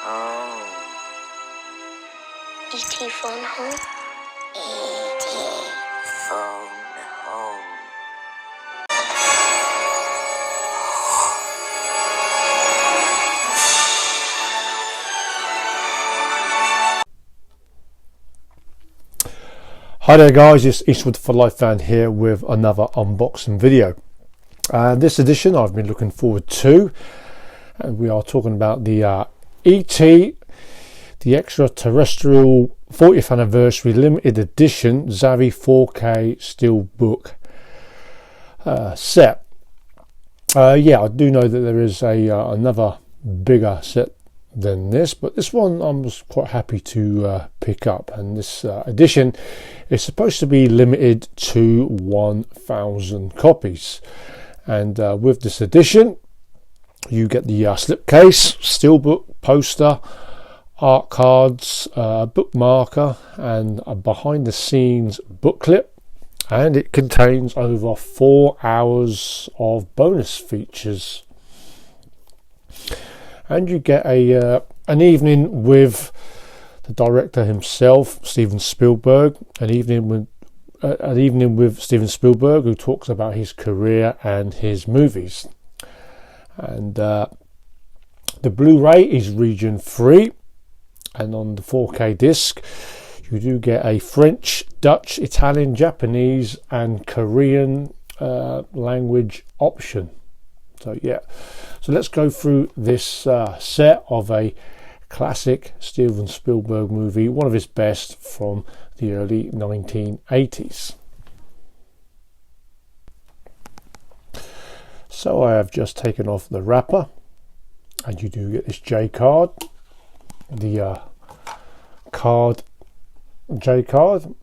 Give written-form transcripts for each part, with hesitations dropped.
home. E.T. phone home? E.T. phone home. Hi there guys, it's Eastwood for Life Fan here with another unboxing video. This edition I've been looking forward to, and we are talking about the E.T. the Extra Terrestrial 40th Anniversary Limited Edition Zavvi 4K Steelbook set. Yeah, I do know that there is another bigger set than this, but this one I was quite happy to pick up, and this edition is supposed to be limited to 1,000 copies. And with this edition you get the slipcase, steelbook, poster, art cards, bookmarker, and a behind the scenes booklet, and it contains over 4 hours of bonus features. And you get an evening with the director himself, Steven Spielberg, an evening with Steven Spielberg, who talks about his career and his movies. And the Blu-ray is region free, and on the 4K disc you do get a French, Dutch, Italian, Japanese and Korean language option. So yeah, so let's go through this set of a classic Steven Spielberg movie, one of his best from the early 1980s. So I have just taken off the wrapper, and you do get this J card, the J card.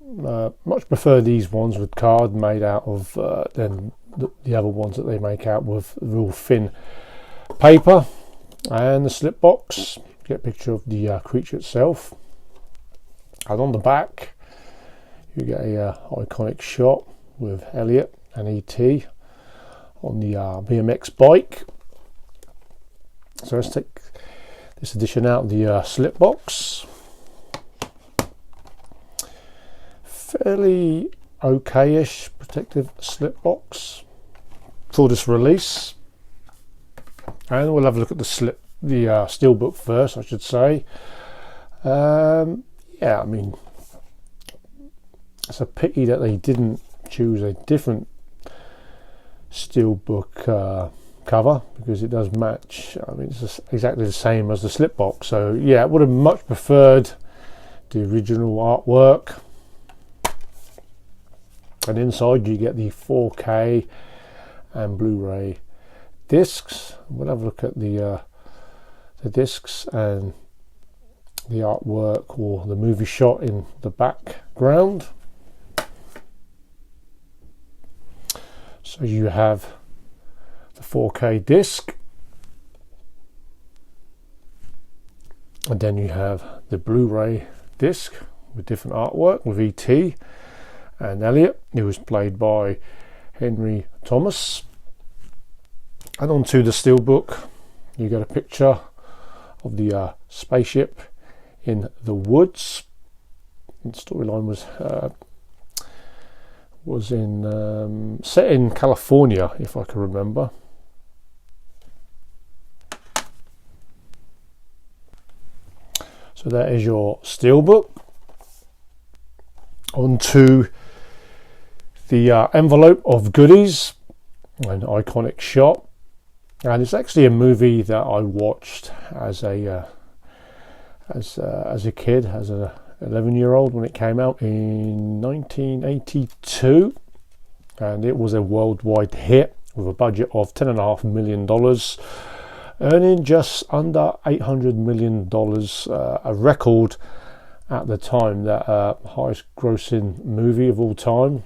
Much prefer these ones with card made out of than the other ones that they make out with real thin paper. And the slip box, get a picture of the creature itself, and on the back you get a iconic shot with Elliot and E.T. on the BMX bike. So let's take this edition out of the slip box. Fairly okay-ish protective slip box for this release, and we'll have a look at the steelbook first, I should say. Yeah, I mean, it's a pity that they didn't choose a different steelbook cover, because it does match. I mean, it's just exactly the same as the slip box. So yeah, I would have much preferred the original artwork. And inside you get the 4K and Blu-ray discs. We'll have a look at the discs and the artwork or the movie shot in the background. So you have the 4K disc, and then you have the Blu-ray disc with different artwork with E.T. and Elliot, who was played by Henry Thomas. And onto the steelbook you get a picture of the spaceship in the woods. The storyline was in set in California, if I can remember. So that is your steelbook. Onto the envelope of goodies, an iconic shot, and it's actually a movie that I watched as a kid, as an 11-year-old, when it came out in 1982, and it was a worldwide hit with a budget of $10.5 million, earning just under $800 million, a record at the time, that highest grossing movie of all time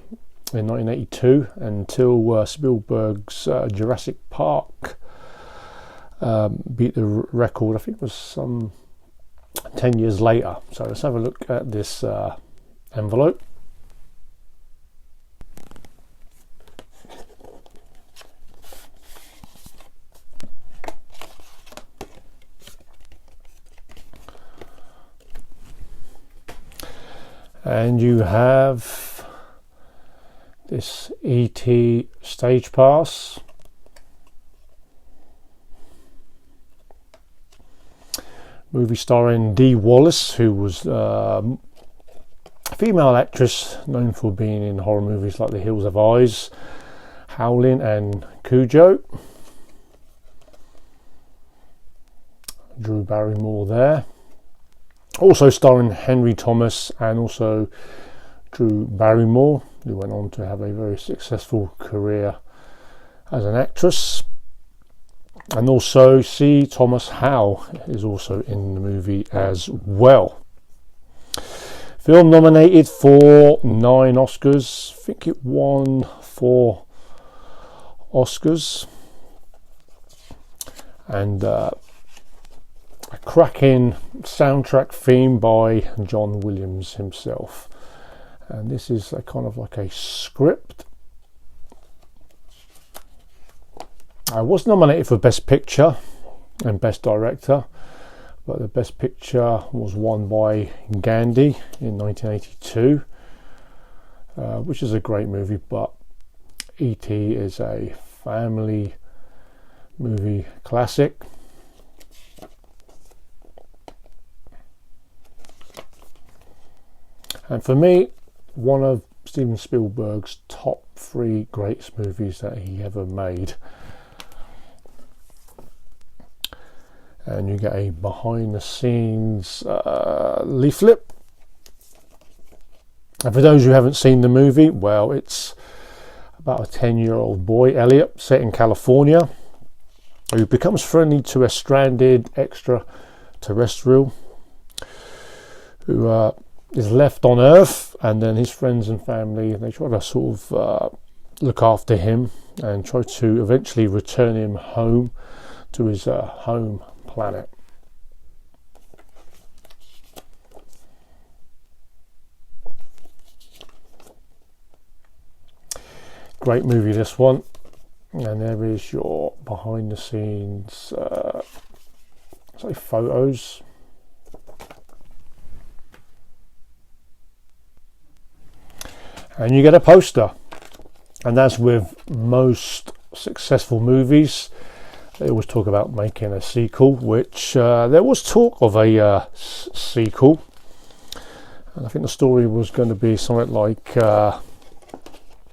in 1982, until Spielberg's Jurassic Park beat the record. I think it was some 10 years later. So let's have a look at this envelope. And you have this E.T. stage pass. Movie starring Dee Wallace, who was a female actress known for being in horror movies like The Hills Have Eyes, Howling and Cujo. Drew Barrymore there. Also starring Henry Thomas and also Drew Barrymore, who went on to have a very successful career as an actress. And also C. Thomas Howell is also in the movie as well. Film nominated for 9 Oscars. I think it won 4 Oscars. And a cracking soundtrack theme by John Williams himself. And this is a kind of like a script. I was nominated for Best Picture and Best Director, but the Best Picture was won by Gandhi in 1982, which is a great movie, but E.T. is a family movie classic. And for me, one of Steven Spielberg's top 3 greatest movies that he ever made. And you get a behind the scenes leaflet. And for those who haven't seen the movie, well, it's about a 10-year-old boy, Elliot, set in California, who becomes friendly to a stranded extraterrestrial who is left on Earth, and then his friends and family, they try to sort of look after him and try to eventually return him home to his home planet. Great movie, this one. And there is your behind the scenes photos. And you get a poster. And that's with most successful movies. They always talk about making a sequel, which there was talk of a sequel. And I think the story was going to be something like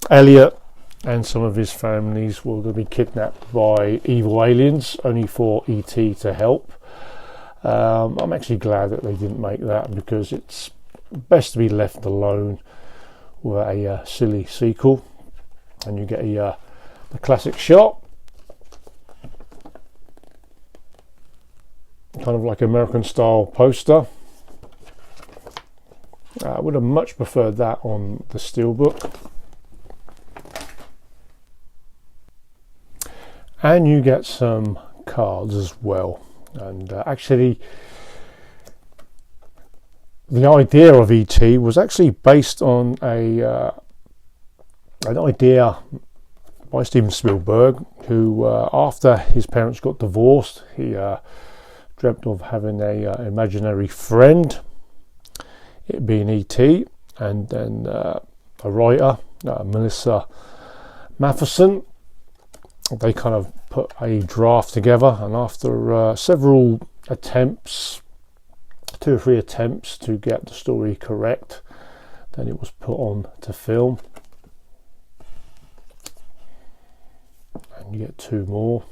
Elliot and some of his families were going to be kidnapped by evil aliens, only for E.T. to help. I'm actually glad that they didn't make that, because it's best to be left alone with a silly sequel. And you get the classic shot, kind of like American style poster. I would have much preferred that on the steelbook. And you get some cards as well. And actually, the idea of E.T. was actually based on an idea by Steven Spielberg, who after his parents got divorced, he dreamt of having a imaginary friend, it being E.T., and then a writer, Melissa Matheson. They kind of put a draft together, and after several attempts, 2 or 3 attempts to get the story correct, then it was put on to film. And you get 2 more.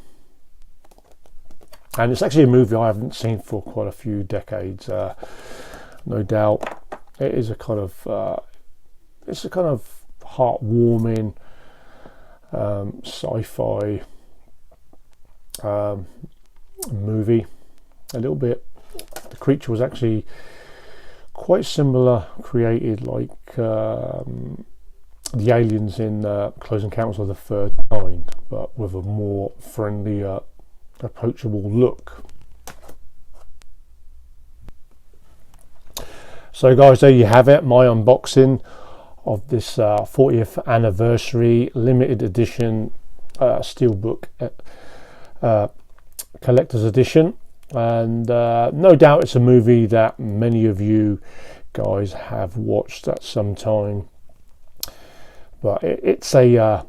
And it's actually a movie I haven't seen for quite a few decades. No doubt, it is a kind of heartwarming sci-fi movie. A little bit. The creature was actually quite similar, created like the aliens in Close Encounters of the Third Kind, but with a more friendly, approachable look. So guys, there you have it, my unboxing of this 40th anniversary limited edition steelbook collector's edition. And no doubt it's a movie that many of you guys have watched at some time. But it's a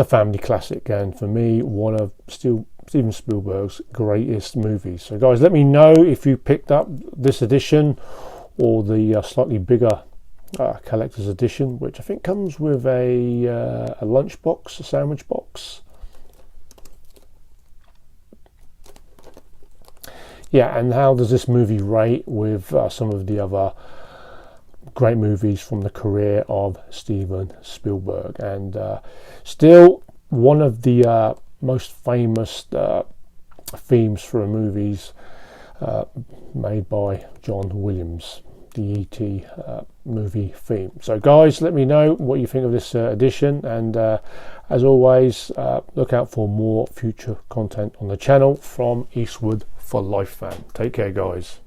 family classic, and for me, one of Steven Spielberg's greatest movies. So guys, let me know if you picked up this edition or the slightly bigger collector's edition, which I think comes with a lunch box, a sandwich box. Yeah, and how does this movie rate with some of the other great movies from the career of Steven Spielberg? And still one of the most famous themes for movies made by John Williams, the E.T. Movie theme. So guys, let me know what you think of this edition, and as always, look out for more future content on the channel from Eastwood for Life fan. Take care, guys.